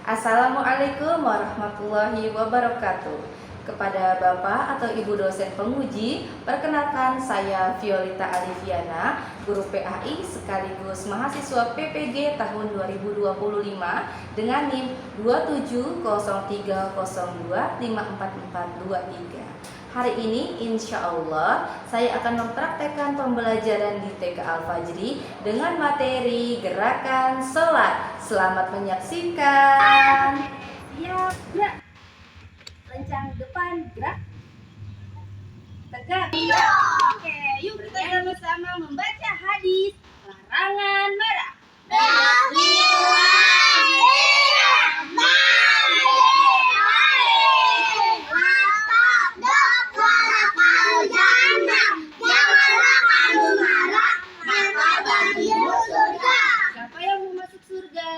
Assalamualaikum warahmatullahi wabarakatuh. Kepada Bapak atau Ibu dosen penguji, perkenalkan saya Violita Aliviana, guru PAI sekaligus mahasiswa PPG tahun 2025 dengan NIM 27030254423. Hari ini insya Allah saya akan mempraktekkan pembelajaran di TK Al-Fajri dengan materi gerakan sholat. Selamat menyaksikan. Siap, gerak. Lencang depan, gerak. Tegak. Oke, yuk kita sama-sama membaca hadis larangan marah. Siapa yang mau masuk surga?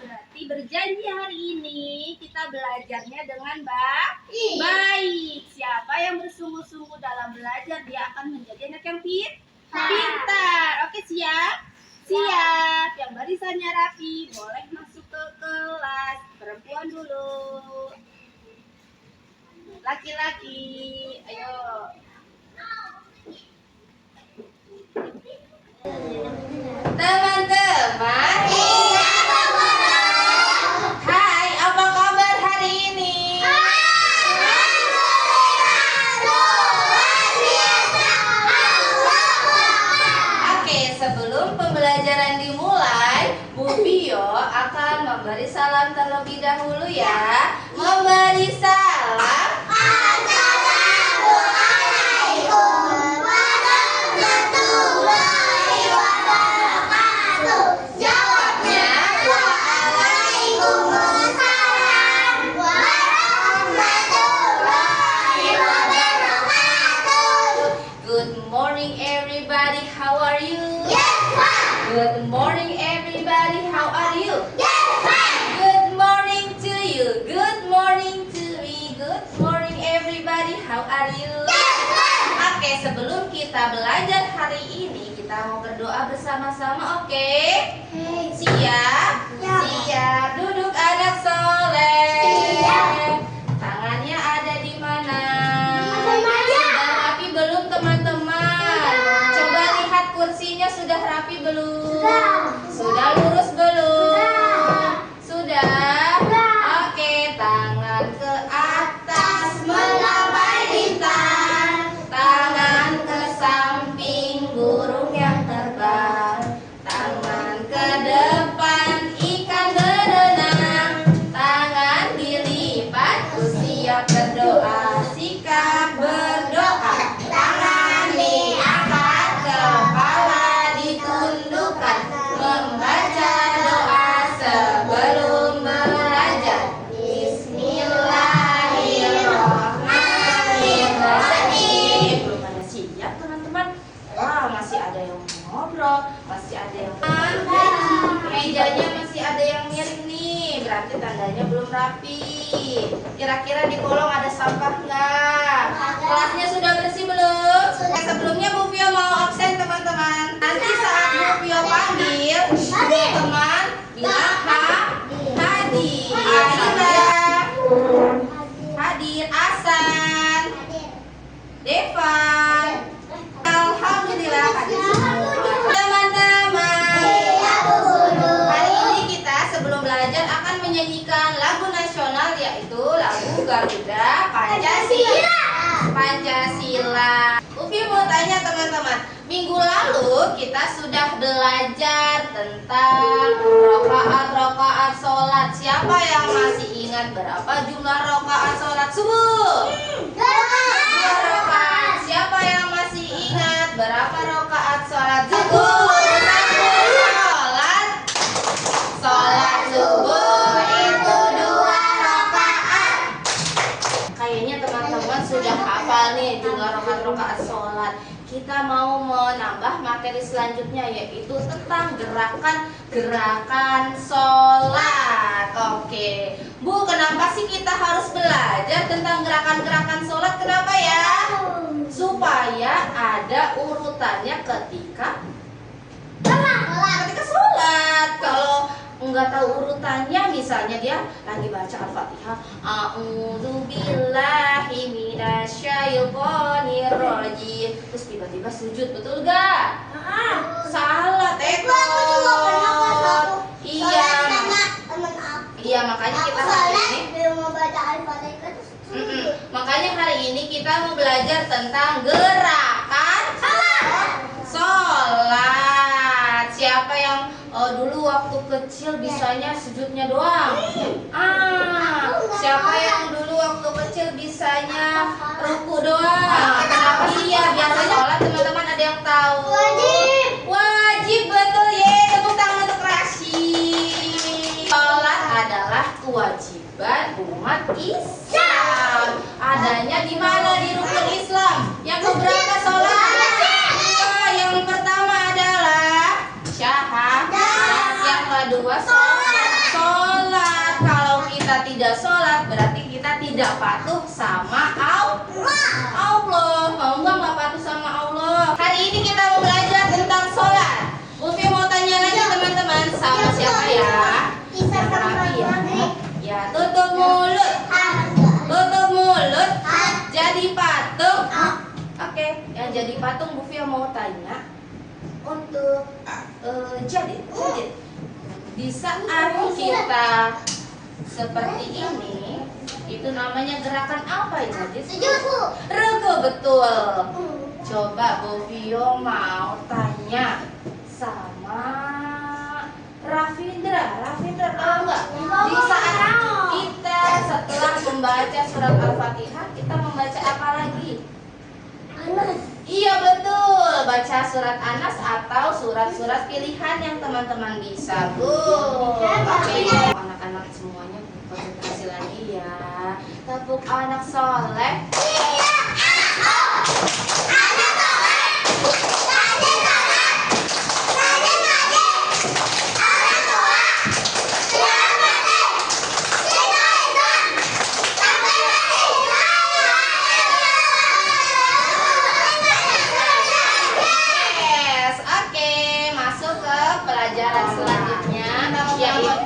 Berarti berjanji hari ini kita belajarnya dengan baik. Siapa yang bersungguh-sungguh dalam belajar, dia akan menjadi anak yang pintar. Oke, siap? Siap. Yang barisannya rapi, boleh masuk ke kelas. Perempuan dulu. Laki-laki, ayo. Teman-teman, hai, apa kabar hari ini? Oke, sebelum pembelajaran dimulai, Bu Bio akan memberi salam terlebih dahulu ya. Memberi salam. Jawabnya, good morning everybody, how are you? Good morning everybody, how are you? Good morning to you, good morning to me, good morning everybody, how are you? Oke, sebelum kita belajar hari ini, kita mau berdoa bersama-sama, oke? Siap? Siap. Duduk anak soleh. Tangannya ada di mana? Sudah rapi belum teman-teman? Coba lihat kursinya sudah rapi belum? Sudah lurus belum? Sudah? Oke, tangan ke atas menggapai bintang. Tangan ke samping burung yang terbang. Tangan ke depan ikan berenang. Tangan dilipat siap berdoa. Sikap berdoa. Tangan diangkat, kepala ditundukkan. Membaca doa sebelum belajar. Bismillahirrahmanirrahim. Belum pada siap teman-teman? Wah, masih ada yang ngobrol, masih ada yang mejanya masih ada yang miring nih, berarti tandanya belum rapi. Kira-kira di kolong ada sampah nggak? Kelasnya sudah bersih belum? Sebelumnya Bu Pio mau absen teman-teman. Nanti saat Bu Pio panggil, teman bilang hadir. Hadir. Asan, Devan, alhamdulillah hadir semua. Teman-teman, hari ini kita sebelum belajar akan menyanyikan lagu nasional, yaitu lagu Garuda Pancasila. Upi mau tanya teman-teman, minggu lalu kita sudah belajar tentang rokaat sholat. Siapa yang masih ingat berapa jumlah rokaat sholat subuh? 2 rokaat. Siapa yang masih ingat berapa rokaat sholat subuh? Sholat subuh itu 2 rokaat. Kayaknya teman-teman sudah hafal nih jumlah rokaat sholat. Kita mau menambah materi selanjutnya, yaitu tentang gerakan sholat. Oke, Bu, kenapa sih kita harus belajar tentang gerakan sholat? Kenapa ya? Supaya ada urutannya ketika sholat. Kalau nggak tahu urutannya, misalnya dia lagi baca Al-Fatihah, a'udzubillahi minasyaitonirrajim, terus tiba-tiba sujud, betul gak? Salah, tekor. Iya. Iya, makanya kita hari ini makanya hari ini kita mau belajar tentang gerakan sholat. Siapa yang dulu waktu kecil bisanya sujudnya doang? Siapa yang dulu waktu kecil bisanya ruku doang? Kenapa? Iya, biasanya sholat teman-teman ada yang tahu? Wajib, betul ya. Tepuk tangan untuk Rashid. Sholat adalah kewajiban umat Islam. Adanya di mana? Di rukun Islam. Yang keberapa sholat? Yang pertama adalah syahadat. Yang kedua sholat. Kalau kita tidak sholat berarti kita tidak patuh sama Allah. Mau nggak patuh sama Allah? Hari ini kita mau belajar tentang sholat. Ufi mau tanya lagi teman-teman, sama siapa ya? Ya, tutup mulut. Tutup mulut. Jadi patung. Oke, yang jadi patung Bu Fia mau tanya untuk jadi di saat kita seperti ini, itu namanya gerakan apa ya? Ruku, betul. Coba Bu Fia mau tanya sama Rafindra tahu nggak? Di saat kita setelah membaca surat Al-Fatihah, kita membaca apa lagi? Iya, betul, baca surat Anas atau surat-surat pilihan yang teman-teman bisa. Oke, anak-anak semuanya konsentrasi lagi ya. Tepuk anak soleh.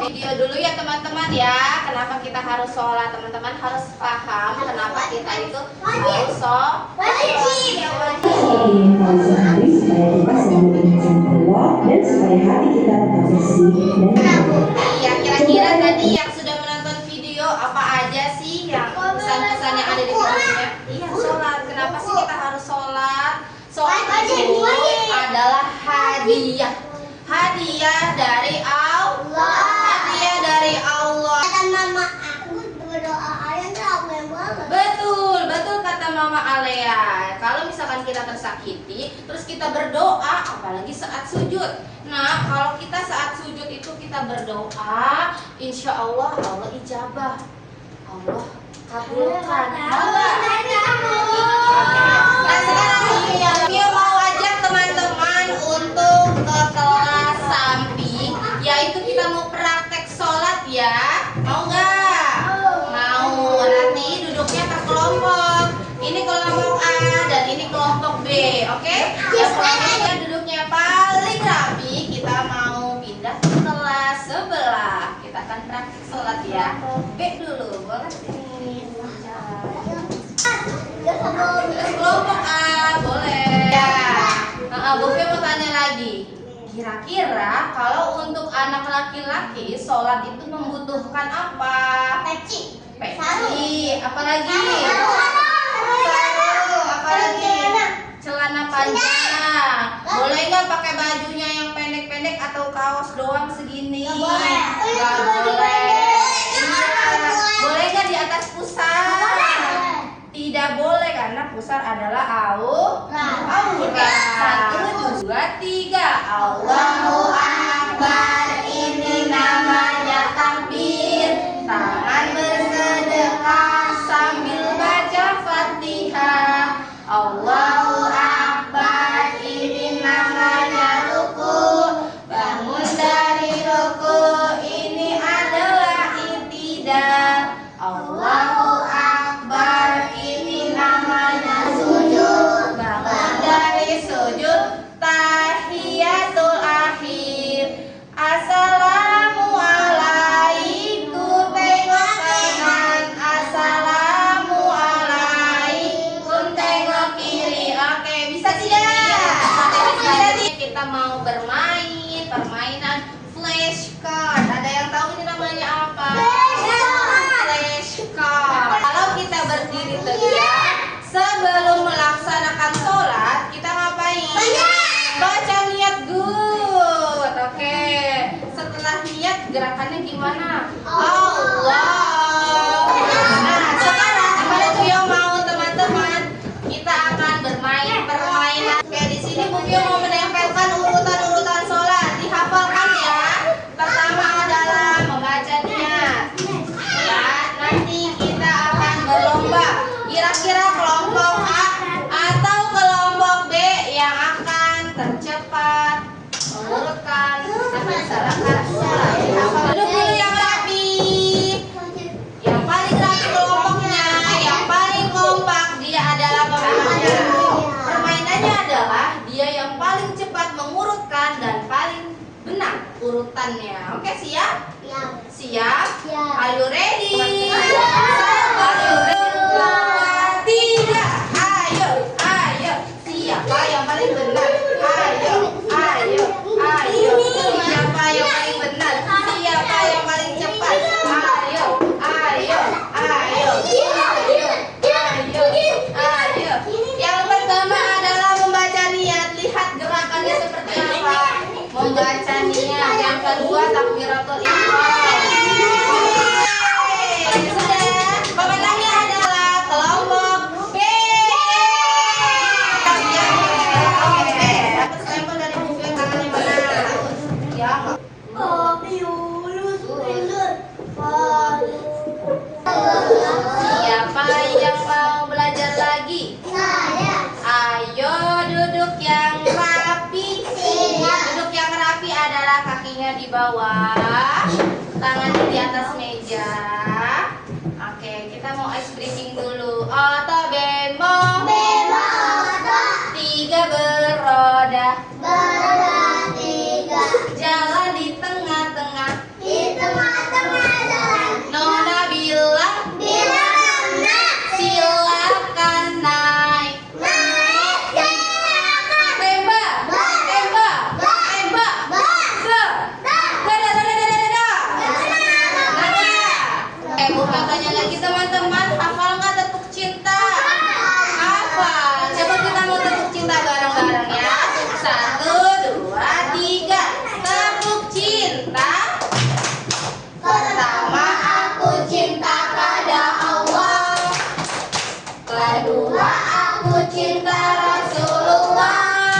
Video dulu ya teman-teman ya. Kenapa kita harus sholat? Teman-teman harus paham kenapa kita itu harus sholat. Sehari supaya kita selalu mengingat Allah dan supaya hati kita tetap bersih dan ya, kira-kira tadi yang sudah menonton video apa aja sih yang pesan-pesan yang ada di videonya? Iya, sholat. Kenapa sih kita harus sholat? Sholat itu adalah hadiah. Hadiah dari Allah. Hadiah dari Allah. Betul kata Mama Alea. Kalau misalkan kita tersakiti, terus kita berdoa, apalagi saat sujud. Nah, kalau kita saat sujud itu kita berdoa, insya Allah Allah ijabah. Allah kabulkan. Nah, sekarang dia mau ajak teman-teman untuk ke kelas samping, yaitu kita mau praktek sholat ya. Mau nggak? Mau. Nanti duduknya terkelompok. Ini kelompok A dan ini kelompok B, oke? Yang kelompoknya duduknya paling rapi, kita mau pindah ke kelas sebelah. Kita akan praktek sholat ya. B dulu, boleh sini. Kelompok A, boleh. Ya. Bu Fia mau tanya lagi. Kira-kira kalau untuk anak laki-laki sholat itu membutuhkan apa? Peci. Apalagi? Sarung. Apalagi? Celana panjang. Boleh nggak pakai bajunya yang pendek-pendek atau kaos doang segini? Nggak boleh. Iya. Boleh nggak di atas pusar? Tidak boleh karena pusar adalah aurat. 1, 2, 3. Allahu Akbar. Ini namanya takbir. Tangan bersedekah sambil baca Fatihah. Allahu Akbar. Ini namanya ruku. Bangun dari ruku. Ini adalah i'tidal. Allahu Akbar. Ini namanya sujud. Bangun dari sujud. Tahiyatul akhir. mau bermain permainan flashcard. Ada yang tahu ini namanya apa? Flashcard. Kalau kita berdiri tegak sebelum melaksanakan sholat, kita ngapain? Baca niat. Good. Oke. Setelah niat, gerakannya gimana? Allah. Nah, sekarang kemarin Bufio mau teman-teman, kita akan bermain permainan. Oke, di sini Bufio mau menempelkan urutan-urutan sholat. Dihafalkan ya. Pertama adalah membaca niat. Ya, nanti kita akan berlomba. Kira-kira kelompok A atau kelompok B yang akan tercepat mengurutkan dan melaksanakan sholat. Duduk dulu yang rapi. Yang paling rapi kelompoknya, yang paling kompak dia adalah pemenangnya. Permainannya adalah dia yang paling cepat mengurutkan dan paling benar urutannya. Oke, siap? Siap? Are you ready? Are you ready? 2, 3, ayo, ayo. Siapa yang paling benar? Ayo, ayo, ayo. Siapa yang paling benar? Siapa yang paling cepat? Ayo, ayo, ayo, ayo, ayo, ayo. Yang pertama adalah membaca niat. Lihat gerakannya seperti apa. Membaca niat. Yang kedua takbiratul ihram. Sudah. Pemenangnya adalah kelompok B. Dapat stempel dari Bufio, tangannya mana? Ya. Siapa yang mau belajar lagi? Ayo duduk yang rapi. Duduk yang rapi adalah kakinya di bawah, tangannya di atas meja. Oke, kita mau ice breaking dulu. Oto bemo, tiga beroda, jalan di tengah-tengah. Nona bilang, silakan naik. Tembak, tembak, tembak. Bukan tanya lagi teman-teman, hafal nggak tepuk cinta? Hafal. Coba kita mau tepuk cinta bareng-bareng ya. 1, 2, 3. Tepuk cinta. Pertama, aku cinta pada Allah. Kedua, aku cinta Rasulullah.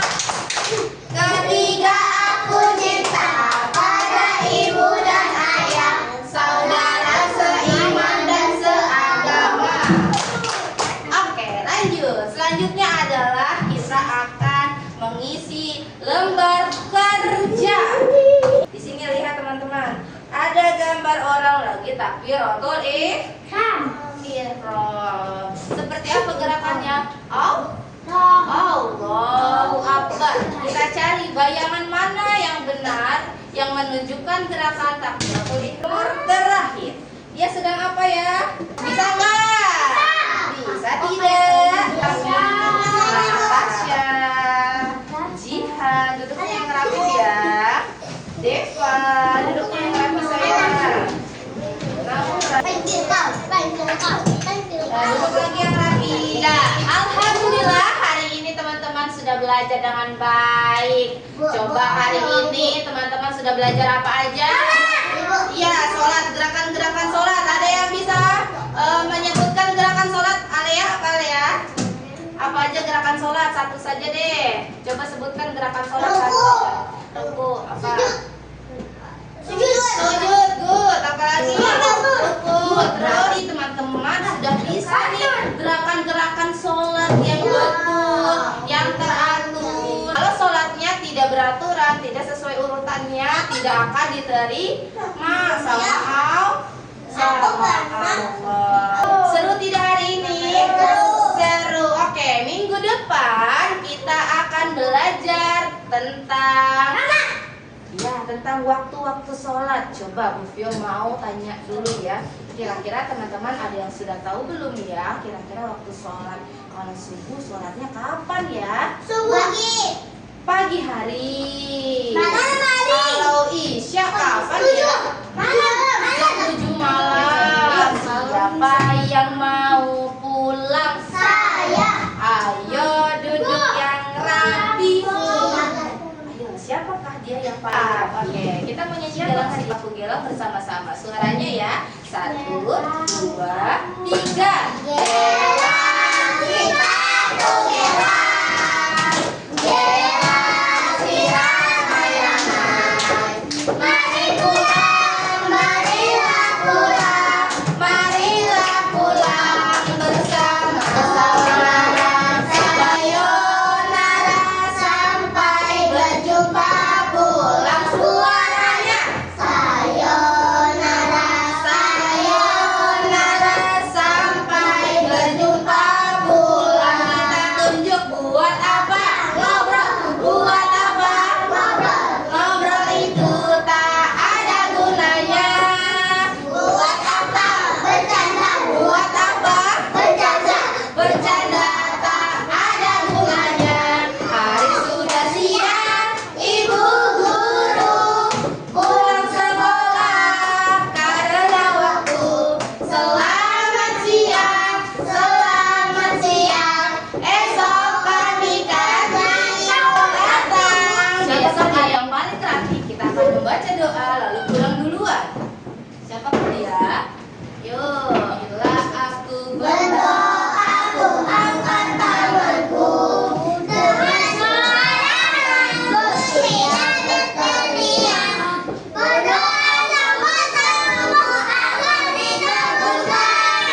Ketiga, aku cinta pada ibu dan ayah, saudara seiman dan seagama. Oke, lanjut. Selanjutnya adalah kita akan mengisi lembar kerja. Di sini lihat teman-teman, ada gambar orang lagi takbiratul ihram. Seperti apa gerakannya? Allahu Akbar. Kita cari bayangan mana yang benar yang menunjukkan gerakan takbiratul ihram terakhir. Dia sedang apa ya? Bisa nggak? Bisa tidak? Natasha, Jihan, duduknya yang rapi ya. Deva, duduknya yang rapi sayang. Duduk lagi yang rapi. Nah, alhamdulillah hari ini teman-teman sudah belajar dengan baik. Coba hari ini teman-teman sudah belajar apa aja? Iya, sholat, gerakan-gerakan sholat. Ada yang bisa menyebutkan gerakan sholat? Alea, apa Alea? Apa aja gerakan sholat? Satu saja deh. Coba sebutkan gerakan sholat satu. Ruku, apa? Sujud, good. Apalagi? Ruku. Terus teman-teman sudah bisa nih gerakan-gerakan sholat yang betul, yang teratur. Kalau sholatnya tidak beraturan, tidak sesuai urutannya, tidak akan diterima sama Allah. Seru tidak hari ini? Seru. Oke, minggu depan kita akan belajar tentang waktu-waktu sholat. Coba Bufio mau tanya dulu ya. Kira-kira teman-teman ada yang sudah tahu belum ya? Kira-kira waktu sholat, kalau subuh sholatnya kapan ya? Subuh. Pagi hari. Malam hari. Kalau isya kapan ya? Jam 7 malam. Siapa yang mau pulang? Saya. Ayo duduk yang rapi. Ayo, siapakah dia yang paling rapi? Oke, kita mau nyanyi Gelang Hari Aku Gelang bersama-sama. Suaranya ya. 1, 2, 3. Gelang kita aku gelang. Gelang siramai-ramai. Mari pulang, marilah pulang. Marilah pulang bersama-sama. Sayonara sampai berjumpa pulang. Suaranya. Sayonara, Sayonara sampai berjumpa pulang. Kita tunjuk buat apa? Ngobrol. Buat apa? ngobrol. Ngobrol itu tak ada gunanya. Buat apa? Bercanda. Buat apa? Bercanda. Bercanda tak ada gunanya. Hari sudah siang, ibu guru pulang sekolah karena waktu. Selamat siang, Selamat siang. esok kami kan datang. Siapa saja yang paling terakhir, kita akan membaca doa lalu pulang duluan. Siapakah dia? Yuk, bila aku Berdoa ku angkat tanganku dengan suara gembira dan teriak. Berdoa sama-sama agar dikabulkan.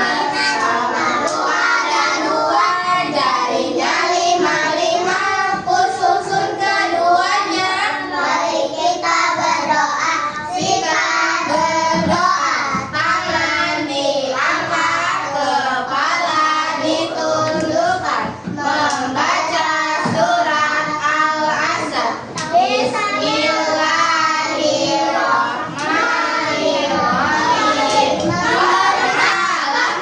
Satu ada dua, jarinya 5, ku susun keduanya. mari kita berdoa. Sikat berdoa. Tangan diangkat, kepala ditundukkan, membaca surat Al-Asr. Bismillahirrahmanirrahim. Bersalam.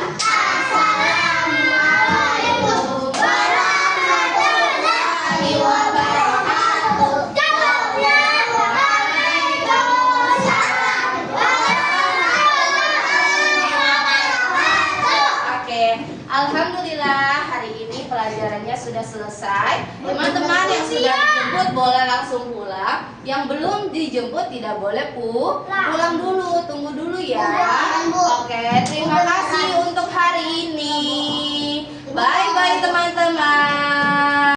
Assalamualaikum warahmatullahi wabarakatuh. Jawabnya Waalaikumsalam warahmatullahi wabarakatuh. Oke, alhamdulillah hari ini pelajarannya sudah selesai. Teman-teman yang sudah dijemput boleh langsung pulang. Yang belum dijemput tidak boleh pulang dulu, tunggu dulu ya.